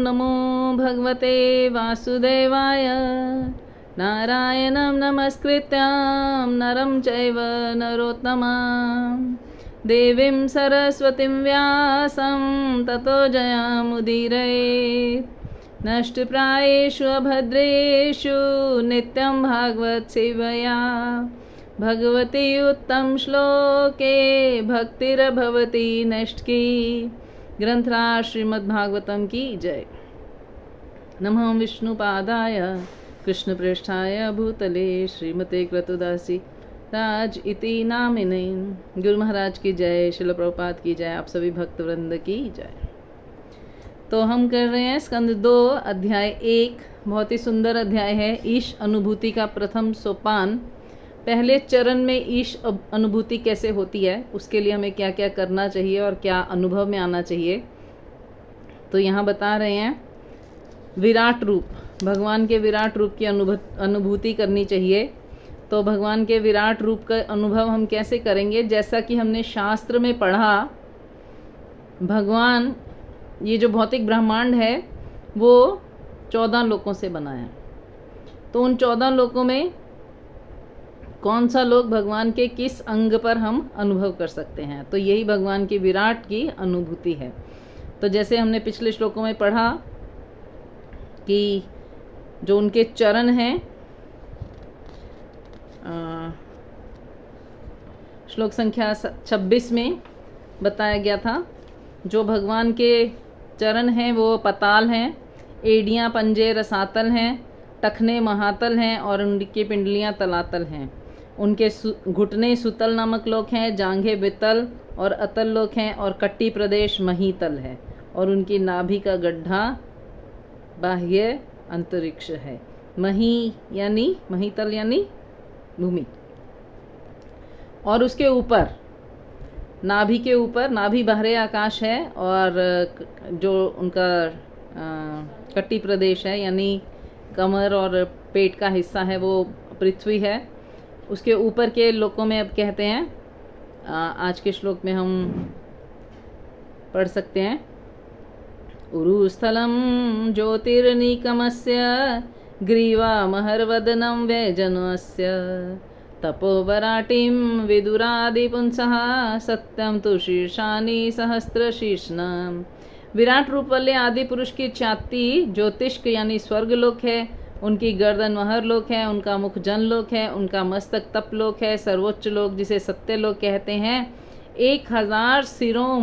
नमो भगवते वासुदेवाय। नारायणं नमस्कृत्यां नरं चैव नरोत्तमं देवीं सरस्वतीं व्यासं ततो जयमुदीरयेत्। नष्टप्रायेषु अभद्रेषु नित्यं भागवत सेवया भगवती उत्तम श्लोके भक्तिर्भवती नष्टकी। ग्रंथराज श्रीमद्भागवतम की जय। नमः विष्णुपादाय कृष्णप्रेष्ठाय भूतले श्रीमते क्रतुदासी राज इति नामिने। गुरु महाराज की जय, श्रील प्रभुपाद की जय, आप सभी भक्त वृंद की जय। तो हम कर रहे हैं स्कंद 2 अध्याय 1। बहुत ही सुंदर अध्याय है। ईश अनुभूति का प्रथम सोपान। पहले चरण में ईश अनुभूति कैसे होती है, उसके लिए हमें क्या क्या करना चाहिए और क्या अनुभव में आना चाहिए, तो यहाँ बता रहे हैं। विराट रूप, भगवान के विराट रूप की अनुभूति करनी चाहिए। तो भगवान के विराट रूप का अनुभव हम कैसे करेंगे? जैसा कि हमने शास्त्र में पढ़ा, भगवान ये जो भौतिक ब्रह्मांड है वो 14 लोकों से बना है। तो उन 14 लोकों में कौन सा लोक भगवान के किस अंग पर हम अनुभव कर सकते हैं, तो यही भगवान की विराट की अनुभूति है। तो जैसे हमने पिछले श्लोकों में पढ़ा कि जो उनके चरण हैं, श्लोक संख्या 26 में बताया गया था, जो भगवान के चरण हैं वो पताल हैं, एड़ियाँ पंजे रसातल हैं, टखने महातल हैं और उनकी पिंडलियाँ तलातल हैं। उनके घुटने सुतल नामक लोक हैं, जांघे वितल और अतल लोक हैं और कट्टी प्रदेश महीतल है और उनकी नाभि का गड्ढा बाह्य अंतरिक्ष है। मही यानी महीतल यानी भूमि, और उसके ऊपर नाभि के ऊपर, नाभि बाहरे आकाश है और जो उनका कट्टी प्रदेश है यानी कमर और पेट का हिस्सा है वो पृथ्वी है। उसके ऊपर के लोकों में अब कहते हैं, आज के श्लोक में हम पढ़ सकते हैं। उरुस्थलम ज्योतिर्निकमस्य ग्रीवा महर्वदनं व्यजनस्य तपोवराटिं विदुरादिपुंसः सत्यम तु शीर्षानि सहस्रशीर्षणम्। विराट रूप वाले आदि पुरुष की छाती ज्योतिष्क यानी स्वर्गलोक है, उनकी गर्दन महरलोक है, उनका मुख जनलोक है, उनका मस्तक तपलोक है, सर्वोच्च लोक जिसे सत्यलोक कहते हैं। 1000 सिरों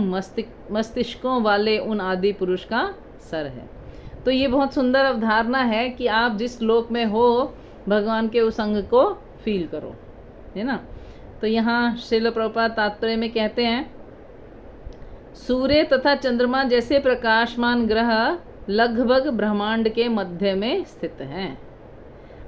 मस्तिष्कों वाले उन आदि पुरुष का सर है। तो ये बहुत सुंदर अवधारणा है कि आप जिस लोक में हो भगवान के उस अंग को फील करो, है ना। तो यहाँ श्रील प्रभुपाद तात्पर्य में कहते हैं, सूर्य तथा चंद्रमा जैसे प्रकाशमान ग्रह लगभग ब्रह्मांड के मध्य में स्थित हैं,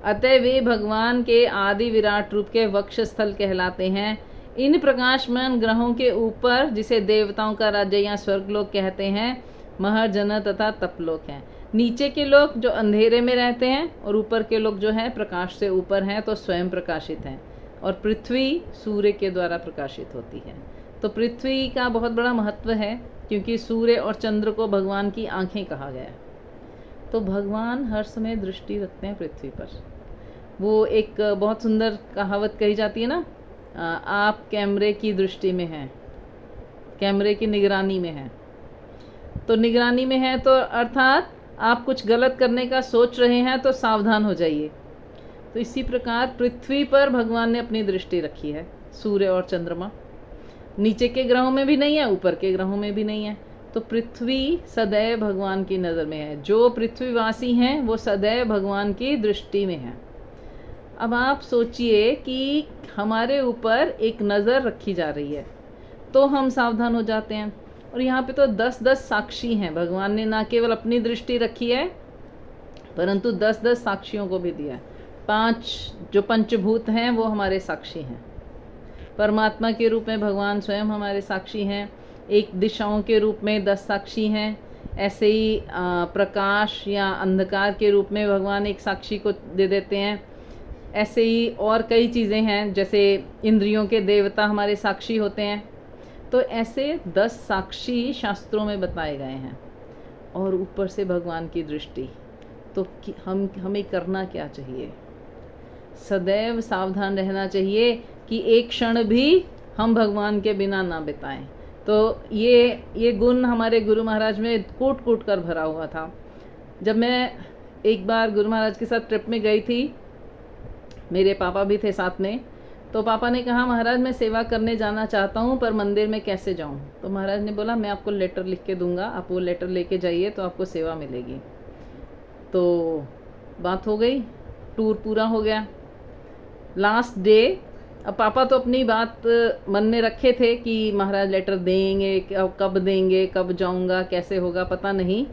अतः वे भगवान के आदि विराट रूप के वक्षस्थल कहलाते हैं। इन प्रकाशमान ग्रहों के ऊपर, जिसे देवताओं का राज्य या स्वर्गलोक कहते हैं, महर जन तथा तपलोक हैं। नीचे के लोग जो अंधेरे में रहते हैं और ऊपर के लोग जो हैं प्रकाश से ऊपर हैं, तो स्वयं प्रकाशित हैं। और पृथ्वी सूर्य के द्वारा प्रकाशित होती है। तो पृथ्वी का बहुत बड़ा महत्व है, क्योंकि सूर्य और चंद्र को भगवान की आंखें कहा गया है। तो भगवान हर समय दृष्टि रखते हैं पृथ्वी पर। वो एक बहुत सुंदर कहावत कही जाती है ना, आप कैमरे की दृष्टि में हैं, कैमरे की निगरानी में हैं। तो निगरानी में है तो अर्थात आप कुछ गलत करने का सोच रहे हैं तो सावधान हो जाइए। तो इसी प्रकार पृथ्वी पर भगवान ने अपनी दृष्टि रखी है। सूर्य और चंद्रमा नीचे के ग्रहों में भी नहीं है, ऊपर के ग्रहों में भी नहीं है। तो पृथ्वी सदैव भगवान की नज़र में है। जो पृथ्वीवासी हैं वो सदैव भगवान की दृष्टि में हैं। अब आप सोचिए कि हमारे ऊपर एक नज़र रखी जा रही है तो हम सावधान हो जाते हैं। और यहाँ पे तो 10-10 साक्षी हैं। भगवान ने ना केवल अपनी दृष्टि रखी है परंतु 10-10 साक्षियों को भी दिया है। 5 जो पंचभूत हैं वो हमारे साक्षी हैं। परमात्मा के रूप में भगवान स्वयं हमारे साक्षी हैं। एक दिशाओं के रूप में 10 साक्षी हैं। ऐसे ही प्रकाश या अंधकार के रूप में भगवान एक साक्षी को दे देते हैं। ऐसे ही और कई चीज़ें हैं, जैसे इंद्रियों के देवता हमारे साक्षी होते हैं। तो ऐसे 10 साक्षी शास्त्रों में बताए गए हैं। और ऊपर से भगवान की दृष्टि। तो हमें करना क्या चाहिए? सदैव सावधान रहना चाहिए कि एक क्षण भी हम भगवान के बिना ना बिताएं। तो ये गुण हमारे गुरु महाराज में कूट कूट कर भरा हुआ था। जब मैं एक बार गुरु महाराज के साथ ट्रिप में गई थी, मेरे पापा भी थे साथ में, तो पापा ने कहा महाराज मैं सेवा करने जाना चाहता हूँ पर मंदिर में कैसे जाऊँ? तो महाराज ने बोला मैं आपको लेटर लिख के दूंगा, आप वो लेटर लेके जाइए तो आपको सेवा मिलेगी। तो बात हो गई, टूर पूरा हो गया। लास्ट डे, अब पापा तो अपनी बात मन में रखे थे कि महाराज लेटर देंगे, कब देंगे, कब जाऊंगा, कैसे होगा पता नहीं।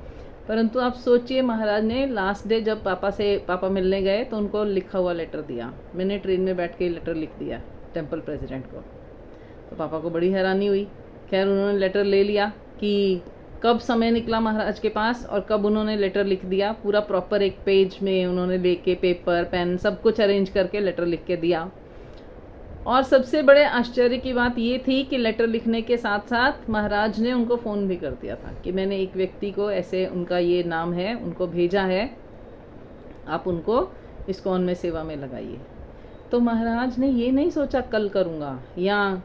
परंतु आप सोचिए, महाराज ने लास्ट डे जब पापा मिलने गए तो उनको लिखा हुआ लेटर दिया। मैंने ट्रेन में बैठ के लेटर लिख दिया टेम्पल प्रेसिडेंट को। तो पापा को बड़ी हैरानी हुई। खैर उन्होंने लेटर ले लिया कि कब समय निकला महाराज के पास और कब उन्होंने लेटर लिख दिया। पूरा प्रॉपर एक पेज में उन्होंने लेके पेपर पेन सब कुछ अरेंज करके लेटर लिख के दिया। और सबसे बड़े आश्चर्य की बात ये थी कि लेटर लिखने के साथ साथ महाराज ने उनको फ़ोन भी कर दिया था कि मैंने एक व्यक्ति को ऐसे, उनका ये नाम है, उनको भेजा है, आप उनको इस्कॉन में सेवा में लगाइए। तो महाराज ने ये नहीं सोचा कल करूँगा या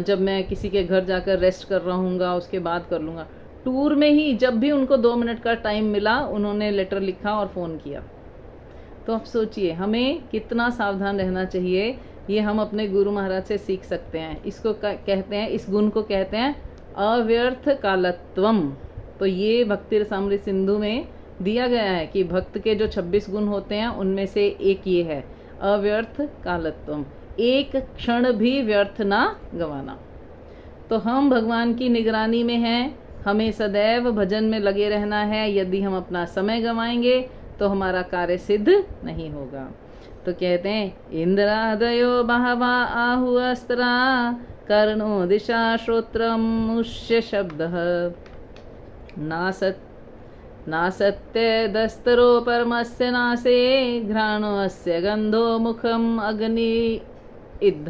जब मैं किसी के घर जाकर रेस्ट कर रहा हूँगा उसके बाद कर लूँगा। टूर में ही जब भी उनको 2 मिनट का टाइम मिला उन्होंने लेटर लिखा और फ़ोन किया। तो आप सोचिए हमें कितना सावधान रहना चाहिए। ये हम अपने गुरु महाराज से सीख सकते हैं। इसको कहते हैं, इस गुण को कहते हैं अव्यर्थ कालत्वम। तो ये भक्ति रसामृत सिंधु में दिया गया है कि भक्त के जो 26 गुण होते हैं उनमें से एक ये है अव्यर्थ कालत्वम, एक क्षण भी व्यर्थ ना गंवाना। तो हम भगवान की निगरानी में हैं, हमें सदैव भजन में लगे रहना है। यदि हम अपना समय गंवाएंगे तो हमारा कार्य सिद्ध नहीं होगा। तो कहते हैं इंद्रादयो बहवा आहुअस्त्रा कर्णो दिशा श्रोत्रम मुष्य शब्दः नासत्य दस्तरो परमस्य नासे घ्राणो अस्य गंधो मुखम अग्नि इद्ध।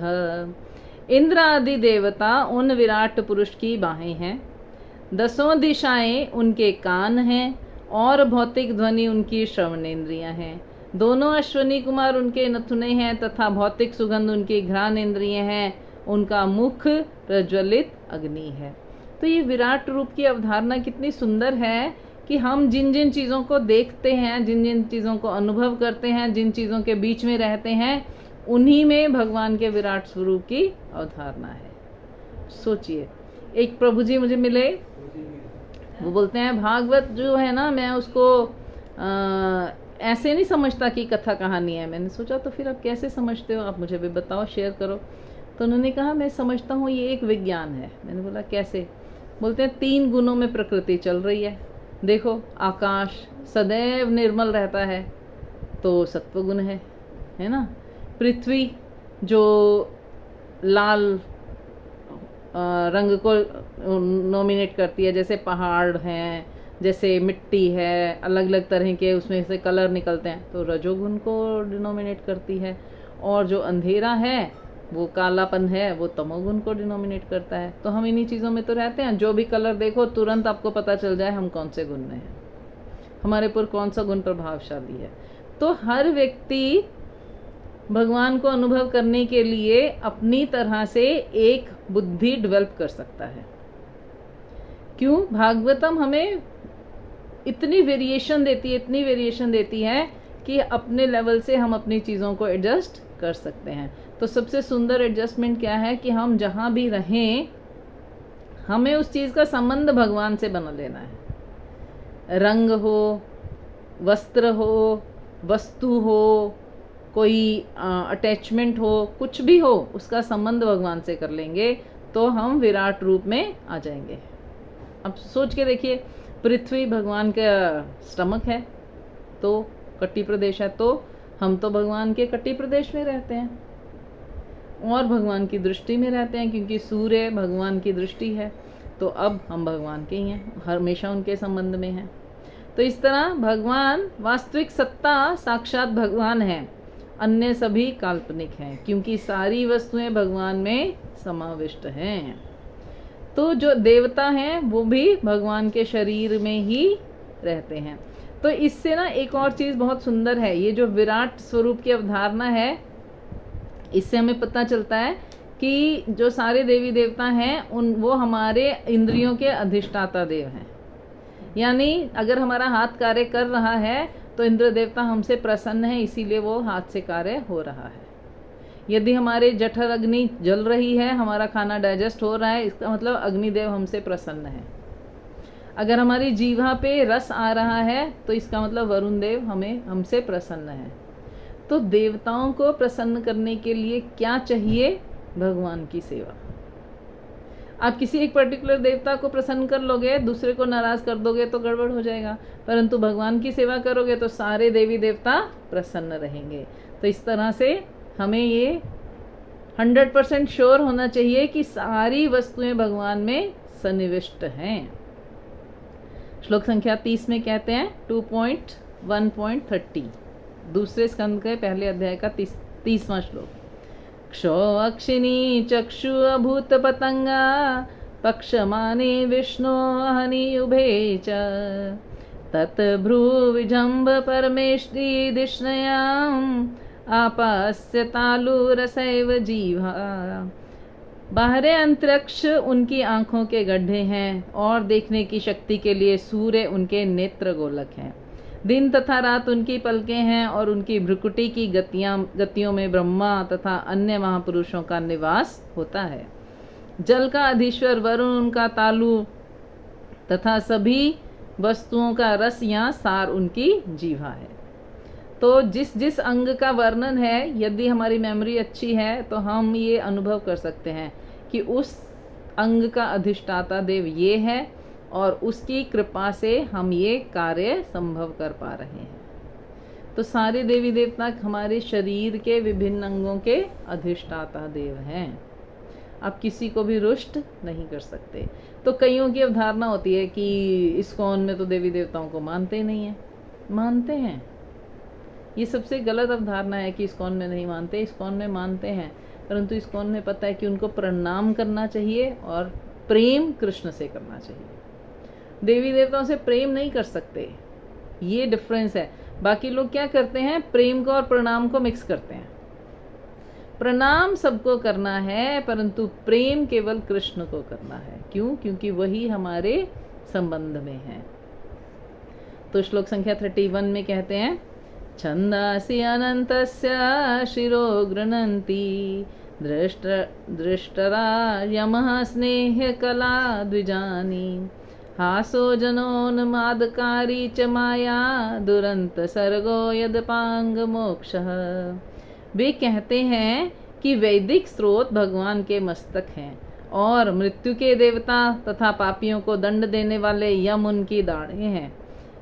इंद्र आदि देवता उन विराट पुरुष की बाहें हैं, 10 दिशाएं उनके कान हैं और भौतिक ध्वनि उनकी श्रवणेन्द्रियां हैं। दोनों अश्वनी कुमार उनके नथुने हैं तथा भौतिक सुगंध उनकी घ्राण इंद्रिय हैं। उनका मुख प्रज्वलित अग्नि है। तो ये विराट रूप की अवधारणा कितनी सुंदर है कि हम जिन जिन चीज़ों को देखते हैं, जिन जिन चीज़ों को अनुभव करते हैं, जिन चीज़ों के बीच में रहते हैं, उन्हीं में भगवान के विराट स्वरूप की अवधारणा है। सोचिए, एक प्रभु जी मुझे मिले, वो बोलते हैं भागवत जो है ना, मैं उसको ऐसे नहीं समझता कि कथा कहानी है। मैंने सोचा तो फिर आप कैसे समझते हो, आप मुझे भी बताओ, शेयर करो। तो उन्होंने कहा मैं समझता हूँ ये एक विज्ञान है। मैंने बोला कैसे? बोलते हैं 3 गुणों में प्रकृति चल रही है। देखो आकाश सदैव निर्मल रहता है तो सत्व गुण है ना। पृथ्वी जो लाल रंग को नॉमिनेट करती है, जैसे पहाड़ हैं, जैसे मिट्टी है, अलग अलग तरह के उसमें से कलर निकलते हैं, तो रजोगुण को डिनोमिनेट करती है। और जो अंधेरा है, वो कालापन है, वो तमोगुण को डिनोमिनेट करता है। तो हम इन्हीं चीज़ों में तो रहते हैं। जो भी कलर देखो तुरंत आपको पता चल जाए हम कौन से गुण में हैं, हमारे पर कौन सा गुण प्रभावशाली है। तो हर व्यक्ति भगवान को अनुभव करने के लिए अपनी तरह से एक बुद्धि डेवलप कर सकता है। क्यों? भागवतम हमें इतनी वेरिएशन देती है कि अपने लेवल से हम अपनी चीज़ों को एडजस्ट कर सकते हैं। तो सबसे सुंदर एडजस्टमेंट क्या है कि हम जहाँ भी रहें हमें उस चीज़ का संबंध भगवान से बना लेना है। रंग हो, वस्त्र हो, वस्तु हो, कोई अटैचमेंट हो, कुछ भी हो, उसका संबंध भगवान से कर लेंगे तो हम विराट रूप में आ जाएंगे। अब सोच के देखिए, पृथ्वी भगवान का स्टमक है, तो कटी प्रदेश है, तो हम तो भगवान के कटी प्रदेश में रहते हैं और भगवान की दृष्टि में रहते हैं, क्योंकि सूर्य भगवान की दृष्टि है। तो अब हम भगवान के ही हैं, हमेशा उनके संबंध में हैं। तो इस तरह भगवान वास्तविक सत्ता साक्षात भगवान है, अन्य सभी काल्पनिक हैं, क्योंकि सारी वस्तुएं भगवान में समाविष्ट हैं। तो जो देवता हैं वो भी भगवान के शरीर में ही रहते हैं। तो इससे ना एक और चीज़ बहुत सुंदर है, ये जो विराट स्वरूप की अवधारणा है, इससे हमें पता चलता है कि जो सारे देवी देवता हैं वो हमारे इंद्रियों के अधिष्ठाता देव हैं। यानी अगर हमारा हाथ कार्य कर रहा है तो इंद्र देवता हमसे प्रसन्न है, इसीलिए वो हाथ से कार्य हो रहा है। यदि हमारे जठर अग्नि जल रही है, हमारा खाना डाइजेस्ट हो रहा है, इसका मतलब अग्निदेव हमसे प्रसन्न है। अगर हमारी जीवा पे रस आ रहा है तो इसका मतलब वरुण देव हमसे प्रसन्न है। तो देवताओं को प्रसन्न करने के लिए क्या चाहिए? भगवान की सेवा। आप किसी एक पर्टिकुलर देवता को प्रसन्न कर लोगे, दूसरे को नाराज कर दोगे तो गड़बड़ हो जाएगा, परंतु भगवान की सेवा करोगे तो सारे देवी देवता प्रसन्न रहेंगे। तो इस तरह से हमें ये 100% श्योर होना चाहिए कि सारी वस्तुएं भगवान में सन्निविष्ट हैं। श्लोक संख्या 30 में कहते हैं 2.1.30, दूसरे स्कंद के पहले अध्याय का 30वां श्लोक। क्षो अक्षिणी चक्षु अभूत पतंगा पक्षमाने विष्णु अहनि उभे च तत् भ्रू विजम्ब परमेष्टि दिष्णयाम आपास्य तालुरसैव जीवा। बाहरे अंतरिक्ष उनकी आंखों के गड्ढे हैं और देखने की शक्ति के लिए सूर्य उनके नेत्र गोलक हैं। दिन तथा रात उनकी पलकें हैं और उनकी भ्रुकुटी की गतियों में ब्रह्मा तथा अन्य महापुरुषों का निवास होता है। जल का अधीश्वर वरुण उनका तालु तथा सभी वस्तुओं का रस या सार उनकी जीवा है। तो जिस जिस अंग का वर्णन है, यदि हमारी मेमोरी अच्छी है तो हम ये अनुभव कर सकते हैं कि उस अंग का अधिष्ठाता देव ये है और उसकी कृपा से हम ये कार्य संभव कर पा रहे हैं। तो सारे देवी देवता हमारे शरीर के विभिन्न अंगों के अधिष्ठाता देव हैं। आप किसी को भी रुष्ट नहीं कर सकते। तो कईयों की अवधारणा होती है कि इस्कॉन में तो देवी देवताओं को मानते ही नहीं है। मानते हैं, ये सबसे गलत अवधारणा है कि इस्कॉन में नहीं मानते। इस्कॉन में मानते हैं, परंतु इस्कॉन में पता है कि उनको प्रणाम करना चाहिए और प्रेम कृष्ण से करना चाहिए। देवी देवताओं से प्रेम नहीं कर सकते, ये डिफरेंस है। बाकी लोग क्या करते हैं, प्रेम को और प्रणाम को मिक्स करते हैं। प्रणाम सबको करना है, परंतु प्रेम केवल कृष्ण को करना है। क्यों? क्योंकि वही हमारे संबंध में है। तो श्लोक संख्या 31 में कहते हैं, छंदासि अनन्तस्य शिरो गृह्णन्ति दृष्टरा यमः स्नेह कला द्विजानी हासो जनोन्मादकारी च माया दुरंत सर्गो यदपांग मोक्षः। वे कहते हैं कि वैदिक स्रोत भगवान के मस्तक हैं और मृत्यु के देवता तथा पापियों को दंड देने वाले यम उनकी दाढ़ें हैं।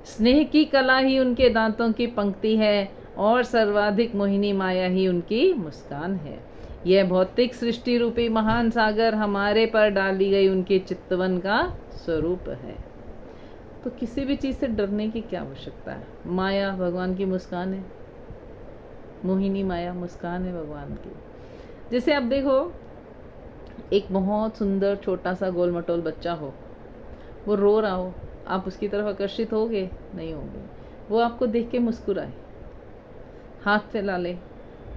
स्नेह की कला ही उनके दांतों की पंक्ति है और सर्वाधिक मोहिनी माया ही उनकी मुस्कान है। यह भौतिक सृष्टि रूपी महान सागर हमारे पर डाली गई उनके चितवन का स्वरूप है। तो किसी भी चीज़ से डरने की क्या आवश्यकता है। माया भगवान की मुस्कान है, मोहिनी माया मुस्कान है भगवान की। जैसे आप देखो, एक बहुत सुंदर छोटा सा गोल मटोल बच्चा हो, वो रो रहा हो, आप उसकी तरफ आकर्षित होगे? नहीं होंगे। वो आपको देख के मुस्कुराए, हाथ फैला ले,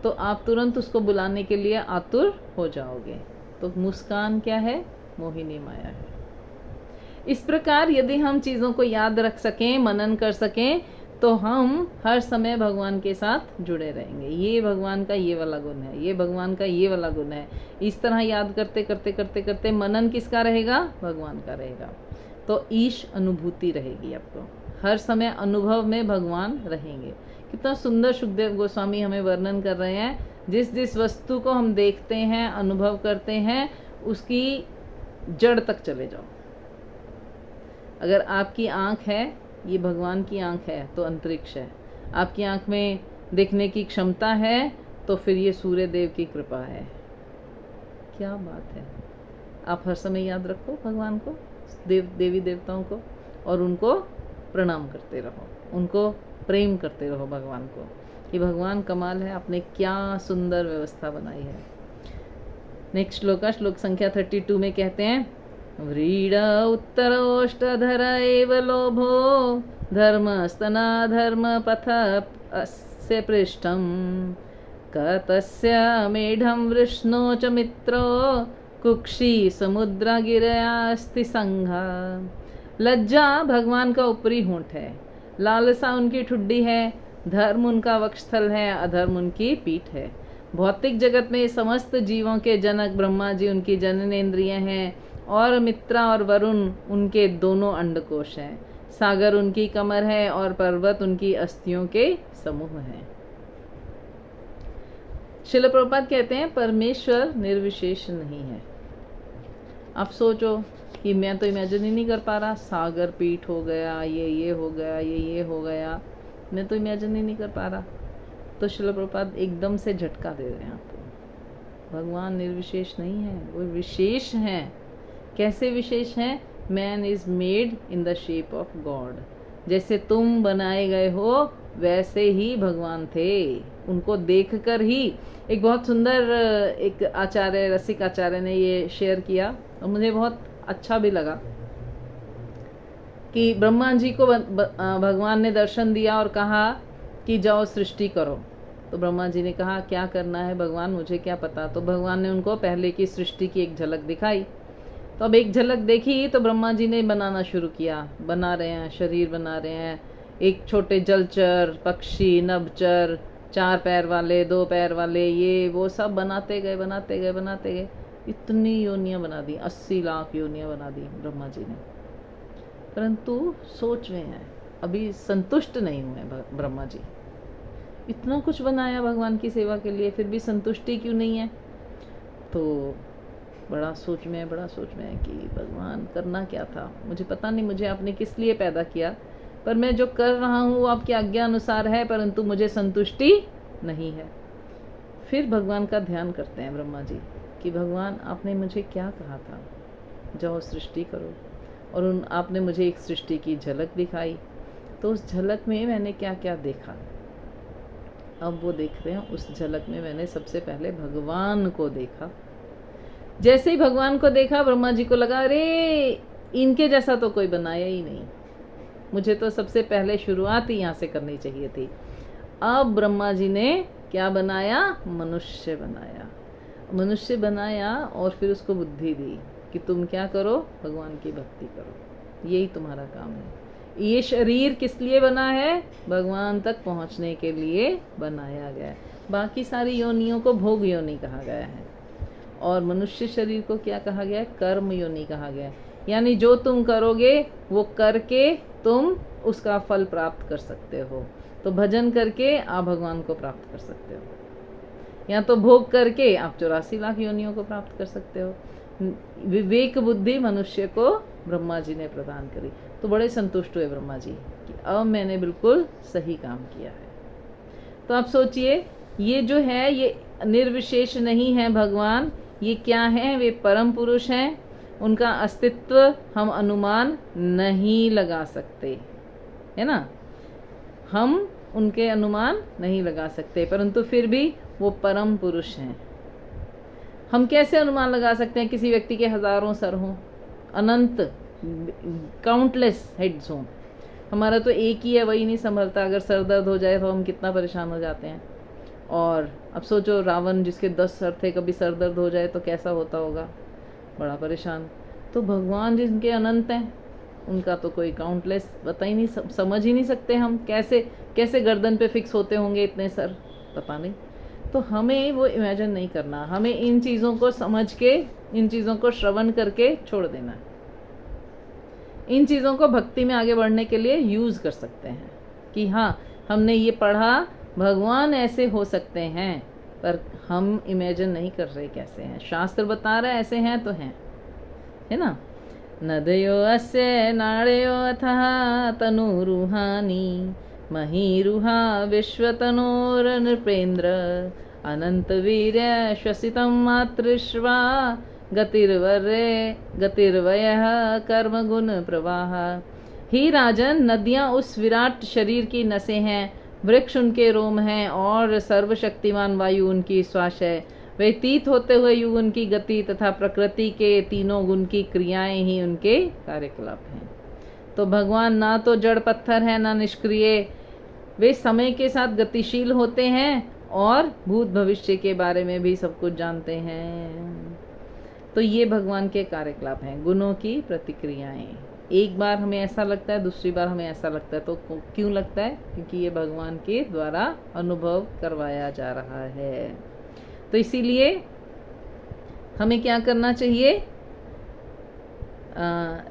तो आप तुरंत उसको बुलाने के लिए आतुर हो जाओगे। तो मुस्कान क्या है? मोहिनी माया है। इस प्रकार यदि हम चीज़ों को याद रख सकें, मनन कर सकें, तो हम हर समय भगवान के साथ जुड़े रहेंगे। ये भगवान का ये वाला गुण है, ये भगवान का ये वाला गुण है। इस तरह याद करते करते करते करते मनन किसका रहेगा? भगवान का रहेगा। तो ईश अनुभूति रहेगी आपको, हर समय अनुभव में भगवान रहेंगे। कितना सुंदर सुखदेव गोस्वामी हमें वर्णन कर रहे हैं। जिस जिस वस्तु को हम देखते हैं, अनुभव करते हैं, उसकी जड़ तक चले जाओ। अगर आपकी आँख है, ये भगवान की आँख है तो अंतरिक्ष है। आपकी आँख में देखने की क्षमता है तो फिर ये सूर्य देव की कृपा है। क्या बात है। आप हर समय याद रखो भगवान को, देवी देवताओं को, और उनको प्रणाम करते रहो, उनको प्रेम करते रहो भगवान को। ये भगवान कमाल है, आपने क्या सुंदर व्यवस्था बनाई है। नेक्स्ट श्लोक का श्लोक संख्या 32 में कहते हैं, व्रीड उत्तरोष्टधर एव लोभो धर्मस्तनाधर्मपथ अस्य पृष्ठं कतस्य मेढं वृष्णो च मित्रो कुक्षी समुद्रगिरयास्ति संघा। लज्जा भगवान का ऊपरी होंठ है, लालसा उनकी ठुड्डी है, धर्म उनका वक्षस्थल है, अधर्म उनकी पीठ है। भौतिक जगत में समस्त जीवों के जनक ब्रह्मा जी उनकी जननेंद्रियां हैं और मित्रा और वरुण उनके दोनों अंडकोश हैं। सागर उनकी कमर है और पर्वत उनकी अस्थियों के समूह हैं। श्रील प्रभुपाद कहते हैं परमेश्वर निर्विशेष नहीं है। आप सोचो कि मैं तो इमेजिन ही नहीं कर पा रहा, सागर पीठ हो गया, ये हो गया, ये हो गया, मैं तो इमेजिन ही नहीं कर पा रहा। तो श्रील प्रभुपाद एकदम से झटका दे रहे हैं आपको। भगवान निर्विशेष नहीं है, वो विशेष हैं। कैसे विशेष हैं? Man is made in the shape of God. जैसे तुम बनाए गए हो वैसे ही भगवान थे। उनको देखकर ही एक बहुत सुंदर एक आचार्य, रसिक आचार्य ने ये शेयर किया और मुझे बहुत अच्छा भी लगा कि ब्रह्मा जी को भगवान ने दर्शन दिया और कहा कि जाओ सृष्टि करो। तो ब्रह्मा जी ने कहा क्या करना है भगवान, मुझे क्या पता। तो भगवान ने उनको पहले की सृष्टि की एक झलक दिखाई। तो अब एक झलक देखी तो ब्रह्मा जी ने बनाना शुरू किया। बना रहे हैं, शरीर बना रहे हैं, एक छोटे जलचर, पक्षी, नभचर, 4 पैर वाले, 2 पैर वाले, ये वो सब बनाते गए। इतनी योनियां बना दी, 80 लाख योनियां बना दी ब्रह्मा जी ने। परंतु सोच में है, अभी संतुष्ट नहीं हुए ब्रह्मा जी। इतना कुछ बनाया भगवान की सेवा के लिए, फिर भी संतुष्टि क्यों नहीं है? तो बड़ा सोच में है कि भगवान करना क्या था, मुझे पता नहीं, मुझे आपने किस लिए पैदा किया, पर मैं जो कर रहा हूँ वो आपकी आज्ञा अनुसार है, परंतु मुझे संतुष्टि नहीं है। फिर भगवान का ध्यान करते हैं ब्रह्मा जी कि भगवान आपने मुझे क्या कहा था, जाओ सृष्टि करो। और आपने मुझे एक सृष्टि की झलक दिखाई, तो उस झलक में मैंने क्या क्या देखा। अब वो देख रहे हैं, उस झलक में मैंने सबसे पहले भगवान को देखा। जैसे ही भगवान को देखा ब्रह्मा जी को लगा अरे इनके जैसा तो कोई बनाया ही नहीं, मुझे तो सबसे पहले शुरुआत ही यहाँ से करनी चाहिए थी। अब ब्रह्मा जी ने क्या बनाया? मनुष्य बनाया और फिर उसको बुद्धि दी कि तुम क्या करो, भगवान की भक्ति करो, यही तुम्हारा काम है। ये शरीर किस लिए बना है? भगवान तक पहुँचने के लिए बनाया गया है। बाकी सारी योनियों को भोग योनि कहा गया है और मनुष्य शरीर को क्या कहा गया है? कर्म योनि कहा गया है। यानी जो तुम करोगे वो करके तुम उसका फल प्राप्त कर सकते हो। तो भजन करके आप भगवान को प्राप्त कर सकते हो, या तो भोग करके आप 84 लाख योनियों को प्राप्त कर सकते हो। विवेक बुद्धि मनुष्य को ब्रह्मा जी ने प्रदान करी। तो बड़े संतुष्ट हुए ब्रह्मा जी कि अब मैंने बिल्कुल सही काम किया है। तो आप सोचिए, ये जो है ये निर्विशेष नहीं है भगवान, ये क्या है? वे परम पुरुष हैं। उनका अस्तित्व हम अनुमान नहीं लगा सकते, है ना, हम उनके अनुमान नहीं लगा सकते, परंतु फिर भी वो परम पुरुष हैं। हम कैसे अनुमान लगा सकते हैं? किसी व्यक्ति के हजारों सर हों, अनंत काउंटलेस हेड्स हों, हमारा तो एक ही है, वही नहीं संभलता। अगर सर दर्द हो जाए तो हम कितना परेशान हो जाते हैं। और अब सोचो रावण जिसके 10 सर थे, कभी सर दर्द हो जाए तो कैसा होता होगा, बड़ा परेशान। तो भगवान जिनके अनंत हैं उनका तो कोई काउंटलेस बता ही नहीं, समझ ही नहीं सकते हम कैसे गर्दन पे फिक्स होते होंगे इतने सर, पता नहीं। तो हमें वो इमेजिन नहीं करना, हमें इन चीज़ों को समझ के, इन चीज़ों को श्रवण करके छोड़ देना है। इन चीज़ों को भक्ति में आगे बढ़ने के लिए यूज़ कर सकते हैं कि हाँ हमने ये पढ़ा, भगवान ऐसे हो सकते हैं, पर हम इमेजिन नहीं कर रहे कैसे हैं। शास्त्र बता रहा है ऐसे हैं तो हैं, है ना। नदयो अस्य नाड़यो अथः तनुरुहानि महीरुहा विश्वतनोर नृपेन्द्र अनंत वीर्य श्वसितं मातृश्वा गतिर्वयः कर्म गुण प्रवाह। ही राजन, नदियाँ उस विराट शरीर की नसें हैं, वृक्ष उनके रोम हैं और सर्वशक्तिमान वायु उनकी श्वास है। व्यतीत होते हुए युग उनकी गति तथा प्रकृति के तीनों गुण की क्रियाएं ही उनके कार्यकलाप हैं। तो भगवान ना तो जड़ पत्थर है ना निष्क्रिय, वे समय के साथ गतिशील होते हैं और भूत भविष्य के बारे में भी सब कुछ जानते हैं। तो ये भगवान के कार्यकलाप हैं, गुणों की प्रतिक्रियाएं। एक बार हमें ऐसा लगता है, दूसरी बार हमें ऐसा लगता है। तो क्यों लगता है? क्योंकि ये भगवान के द्वारा अनुभव करवाया जा रहा है। तो इसीलिए हमें क्या करना चाहिए?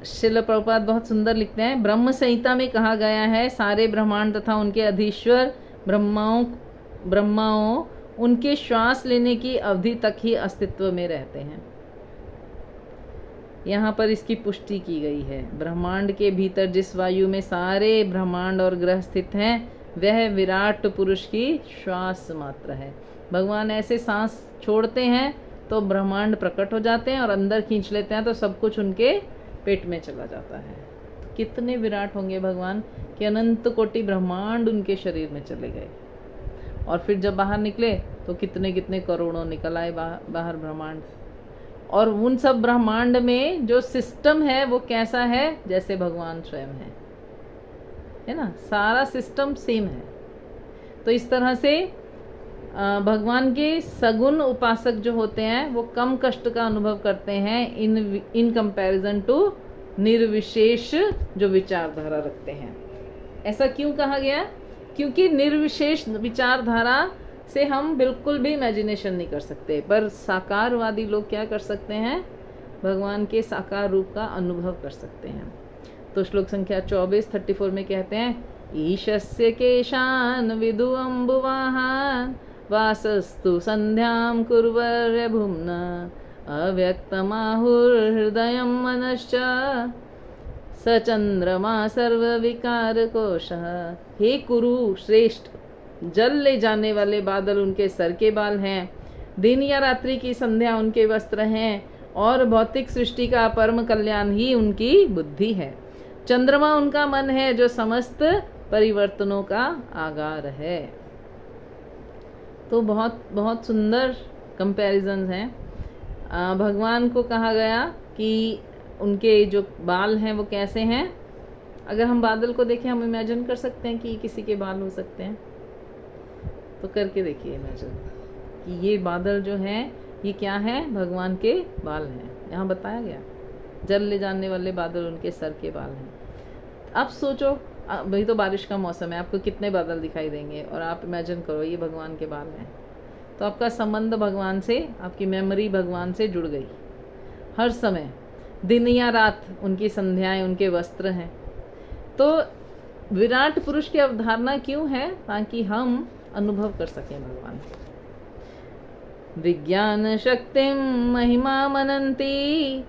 श्रील प्रभुपाद बहुत सुंदर लिखते हैं, ब्रह्म संहिता में कहा गया है सारे ब्रह्मांड तथा उनके अधीश्वर ब्रह्माओं उनके श्वास लेने की अवधि तक ही अस्तित्व में रहते हैं। यहाँ पर इसकी पुष्टि की गई है। ब्रह्मांड के भीतर जिस वायु में सारे ब्रह्मांड और ग्रह स्थित हैं, वह विराट पुरुष की श्वास मात्र है। भगवान ऐसे सांस छोड़ते हैं तो ब्रह्मांड प्रकट हो जाते हैं, और अंदर खींच लेते हैं तो सब कुछ उनके पेट में चला जाता है। तो कितने विराट होंगे भगवान कि अनंत कोटि ब्रह्मांड उनके शरीर में चले गए, और फिर जब बाहर निकले तो कितने कितने करोड़ों निकल आए बाहर ब्रह्मांड। और उन सब ब्रह्मांड में जो सिस्टम है वो कैसा है? जैसे भगवान स्वयं है ना, सारा सिस्टम सेम है। तो इस तरह से भगवान के सगुण उपासक जो होते हैं वो कम कष्ट का अनुभव करते हैं इन कंपैरिजन टू निर्विशेष जो विचारधारा रखते हैं। ऐसा क्यों कहा गया? क्योंकि निर्विशेष विचारधारा से हम बिल्कुल भी इमेजिनेशन नहीं कर सकते, पर साकारवादी लोग क्या कर सकते हैं? भगवान के साकार रूप का अनुभव कर सकते हैं। तो श्लोक संख्या 24-34 में कहते हैं, ईशस्य केशान विदु अम्बुवाहान वासस्तु संध्यां कुर्वर्य भुम्ना अव्यक्तमाहुर्हृदयं मनश्च सचंद्रमा सर्वविकार कोशः। हे कुरु श्रेष्ठ, जल ले जाने वाले बादल उनके सर के बाल हैं, दिन या रात्रि की संध्या उनके वस्त्र हैं, और भौतिक सृष्टि का परम कल्याण ही उनकी बुद्धि है। चंद्रमा उनका मन है जो समस्त परिवर्तनों का आगार है। तो बहुत बहुत सुंदर कंपैरिजन हैं। भगवान को कहा गया कि उनके जो बाल हैं वो कैसे हैं। अगर हम बादल को देखें, हम इमेजिन कर सकते हैं कि किसी के बाल हो सकते हैं। तो करके देखिए इमेजिन कि ये बादल जो हैं ये क्या है? भगवान के बाल हैं। यहाँ बताया गया जल ले जाने वाले बादल उनके सर के बाल हैं। अब सोचो, भाई तो बारिश का मौसम है, आपको कितने बादल दिखाई देंगे, और आप इमेजिन करो ये भगवान के बाल हैं। तो आपका संबंध भगवान से, आपकी मेमोरी भगवान से जुड़ गई। हर समय दिन या रात उनकी संध्याएं उनके वस्त्र हैं। तो विराट पुरुष की अवधारणा क्यों है? ताकि हम अनुभव कर सकें भगवान। विज्ञान शक्तिं महिमा मनन्ति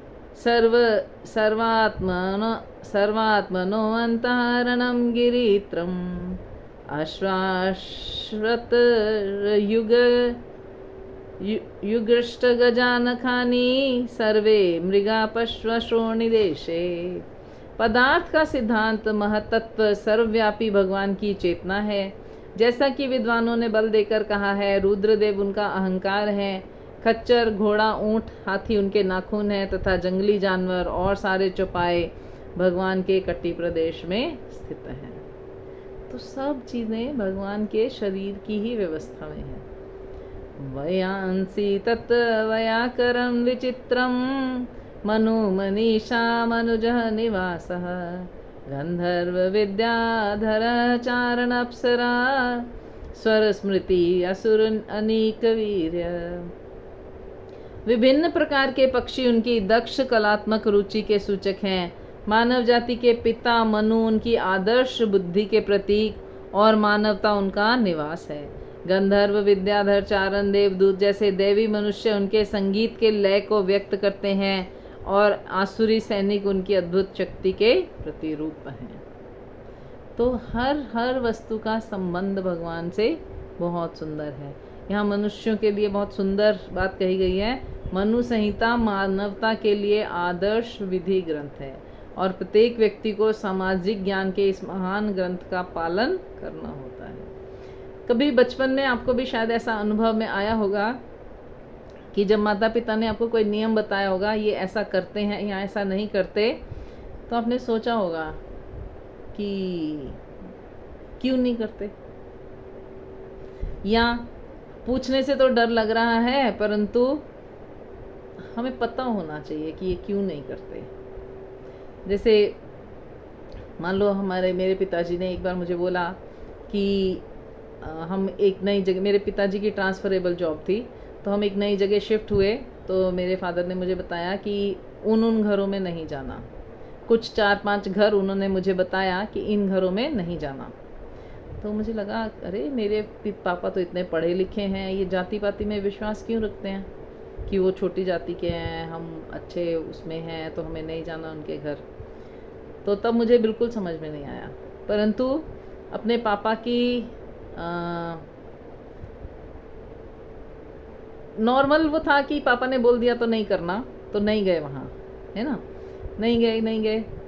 सर्वात्मनो अंतःरणं गिरित्रम् अश्वाश्वत युगष्ट गजानखानी सर्वे मृगा पश्वश्रोणिदेशे। पदार्थ का सिद्धांत महतत्व सर्वव्यापी भगवान की चेतना है। जैसा कि विद्वानों ने बल देकर कहा है, रुद्रदेव उनका अहंकार है, खच्चर, घोड़ा, ऊंट, हाथी उनके नाखून हैं, तथा जंगली जानवर और सारे चौपाए भगवान के कटी प्रदेश में स्थित हैं। तो सब चीज़ें भगवान के शरीर की ही व्यवस्था में है। वयांसी तत् वयाकरं विचित्रं मनु मनीषा मनुजः निवासः गंधर्व विद्याधर चारण अप्सरा स्वर स्मृति असुर अनीक वीर्य। विभिन्न प्रकार के पक्षी उनकी दक्ष कलात्मक रुचि के सूचक हैं। मानव जाति के पिता मनु उनकी आदर्श बुद्धि के प्रतीक और मानवता उनका निवास है। गंधर्व विद्याधर चारण देवदूत जैसे देवी मनुष्य उनके संगीत के लय को व्यक्त करते हैं, और आसुरी सैनिक उनकी अद्भुत शक्ति के प्रतिरूप हैं। तो हर वस्तु का संबंध भगवान से बहुत सुंदर है। यहाँ मनुष्यों के लिए बहुत सुंदर बात कही गई है। मनु संहिता मानवता के लिए आदर्श विधि ग्रंथ है, और प्रत्येक व्यक्ति को सामाजिक ज्ञान के इस महान ग्रंथ का पालन करना होता है। कभी बचपन में आपको भी शायद ऐसा अनुभव में आया होगा कि जब माता पिता ने आपको कोई नियम बताया होगा, ये ऐसा करते हैं या ऐसा नहीं करते, तो आपने सोचा होगा कि क्यों नहीं करते, या पूछने से तो डर लग रहा है परंतु हमें पता होना चाहिए कि ये क्यों नहीं करते। जैसे मान लो मेरे पिताजी ने एक बार मुझे बोला कि हम एक नई जगह, मेरे पिताजी की ट्रांसफरेबल जॉब थी, तो हम एक नई जगह शिफ्ट हुए। तो मेरे फादर ने मुझे बताया कि उन घरों में नहीं जाना। कुछ 4-5 घर उन्होंने मुझे बताया कि इन घरों में नहीं जाना। तो मुझे लगा अरे मेरे पापा तो इतने पढ़े लिखे हैं, ये जाति पाति में विश्वास क्यों रखते हैं कि वो छोटी जाति के हैं, हम अच्छे उसमें हैं तो हमें नहीं जाना उनके घर। तो तब मुझे बिल्कुल समझ में नहीं आया, परंतु अपने पापा की नॉर्मल वो था कि पापा ने बोल दिया तो नहीं करना, तो नहीं गए वहाँ, है ना, नहीं गए।